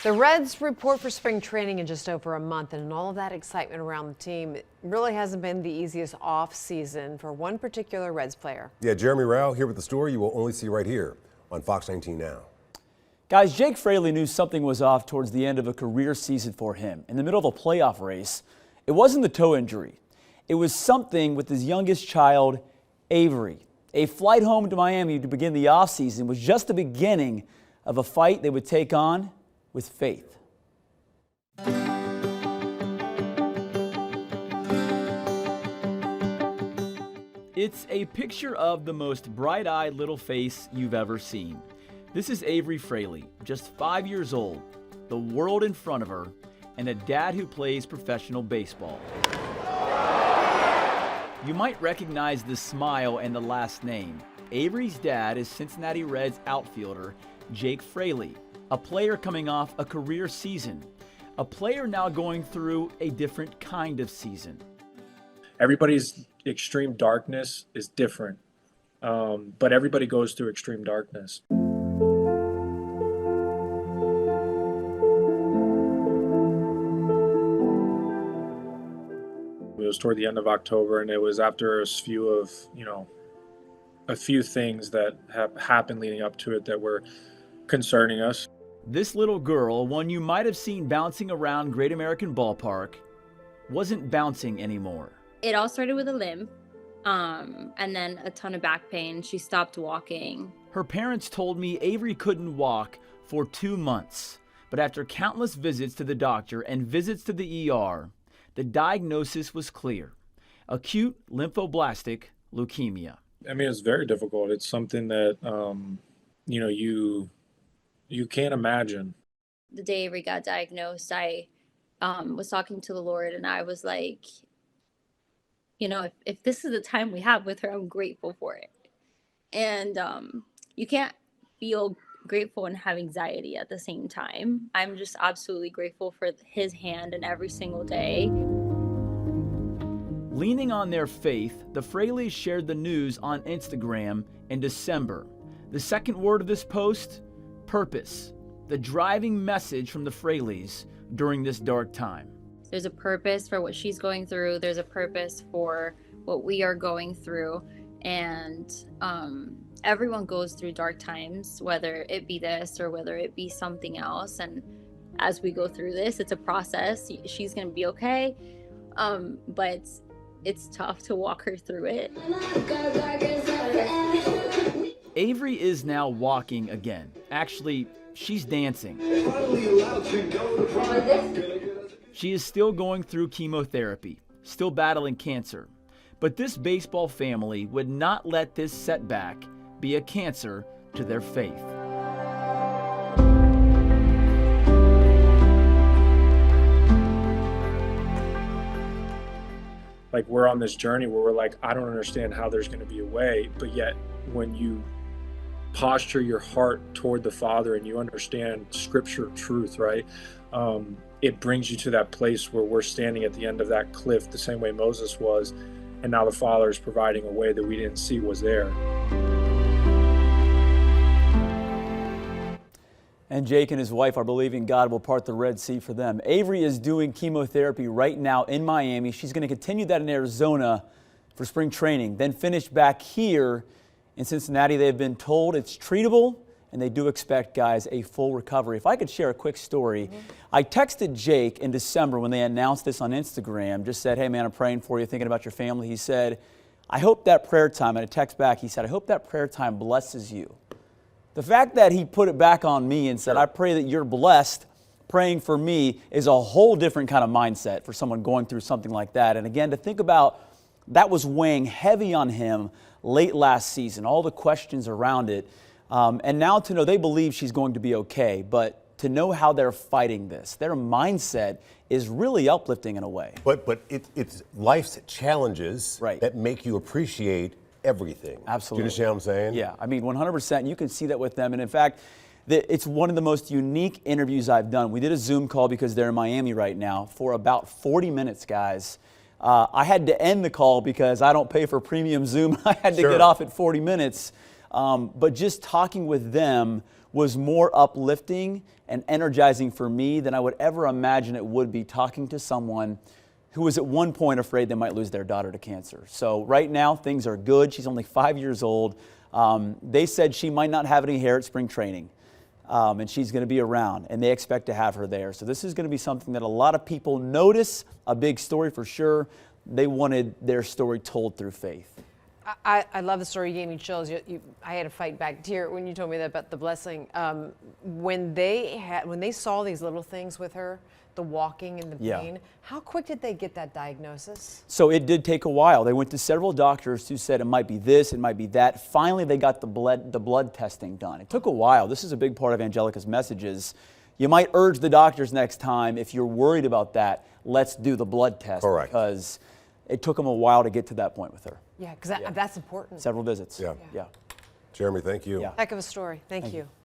The Reds report for spring training in just over a month, and all of that excitement around the team, it really hasn't been the easiest off season for one particular Reds player. Yeah, Jeremy Rao here with the story you will only see right here on Fox 19 Now. Guys, Jake Fraley knew something was off towards the end of a career season for him. In the middle of a playoff race, it wasn't the toe injury. It was something with his youngest child, Avery. A flight home to Miami to begin the offseason was just the beginning of a fight they would take on with faith. It's a picture of the most bright-eyed little face you've ever seen. This is Avery Fraley, just 5 years old, the world in front of her, and a dad who plays professional baseball. You might recognize the smile and the last name. Avery's dad is Cincinnati Reds outfielder Jake Fraley, a player coming off a career season, a player now going through a different kind of season. Everybody's extreme darkness is different, but everybody goes through extreme darkness. It was toward the end of October, and it was after a few things that have happened leading up to it that were concerning us. This little girl, one you might have seen bouncing around Great American Ballpark, wasn't bouncing anymore. It all started with a limp, and then a ton of back pain. She stopped walking. Her parents told me Avery couldn't walk for 2 months, but after countless visits to the doctor and visits to the ER, the diagnosis was clear: acute lymphoblastic leukemia. I mean, it's very difficult. It's something that, you can't imagine. The day Avery got diagnosed, I was talking to the Lord, and I was like, if this is the time we have with her, I'm grateful for it. And you can't feel grateful and have anxiety at the same time. I'm just absolutely grateful for his hand in every single day. Leaning on their faith, the Fraleys shared the news on Instagram in December. The second word of this post: purpose, the driving message from the Fraleys during this dark time. There's a purpose for what she's going through. There's a purpose for what we are going through. And everyone goes through dark times, whether it be this or whether it be something else. And as we go through this, it's a process. She's going to be okay. But it's tough to walk her through it. Avery is now walking again. Actually, she's dancing. She is still going through chemotherapy, still battling cancer. But this baseball family would not let this setback be a cancer to their faith. Like, we're on this journey where we're like, I don't understand how there's going to be a way, but yet when you posture your heart toward the Father and you understand scripture truth, right? It brings you to that place where we're standing at the end of that cliff the same way Moses was, and now the Father is providing a way that we didn't see was there. And Jake and his wife are believing God will part the Red Sea for them. Avery is doing chemotherapy right now in Miami. She's going to continue that in Arizona for spring training, then finish back here in Cincinnati. They've been told it's treatable, and they do expect, guys, a full recovery. If I could share a quick story. I texted Jake in December when they announced this on Instagram, just said, hey man, I'm praying for you, thinking about your family. He said, I hope that prayer time, and a text back, he said, I hope that prayer time blesses you. The fact that he put it back on me and said, I pray that you're blessed, praying for me, is a whole different kind of mindset for someone going through something like that. And again, to think about that was weighing heavy on him late last season, all the questions around it. And now to know they believe she's going to be okay, but to know how they're fighting this, their mindset is really uplifting in a way. But it's life's challenges that make you appreciate everything. Absolutely. Do you understand what I'm saying? Yeah, I mean, 100%. You can see that with them. And in fact, it's one of the most unique interviews I've done. We did a Zoom call because they're in Miami right now for about 40 minutes, guys. I had to end the call because I don't pay for premium Zoom. I had to get off at 40 minutes. But just talking with them was more uplifting and energizing for me than I would ever imagine it would be, talking to someone who was at one point afraid they might lose their daughter to cancer. So right now things are good. She's only 5 years old. They said she might not have any hair at spring training, and she's going to be around, and they expect to have her there. So this is going to be something that a lot of people notice, a big story for sure. They wanted their story told through faith. I love the story. You gave me chills. I had to fight back tear when you told me that about the blessing. When they saw these little things with her, the walking and the pain, how quick did they get that diagnosis? So it did take a while. They went to several doctors who said it might be this, it might be that. Finally, they got the blood testing done. It took a while. This is a big part of Angelica's messages. You might urge the doctors next time, if you're worried about that, let's do the blood test. Correct. Because it took them a while to get to that point with her. Yeah, because that's important. Several visits. Yeah. Yeah. Jeremy, thank you. Yeah. Heck of a story. Thank you.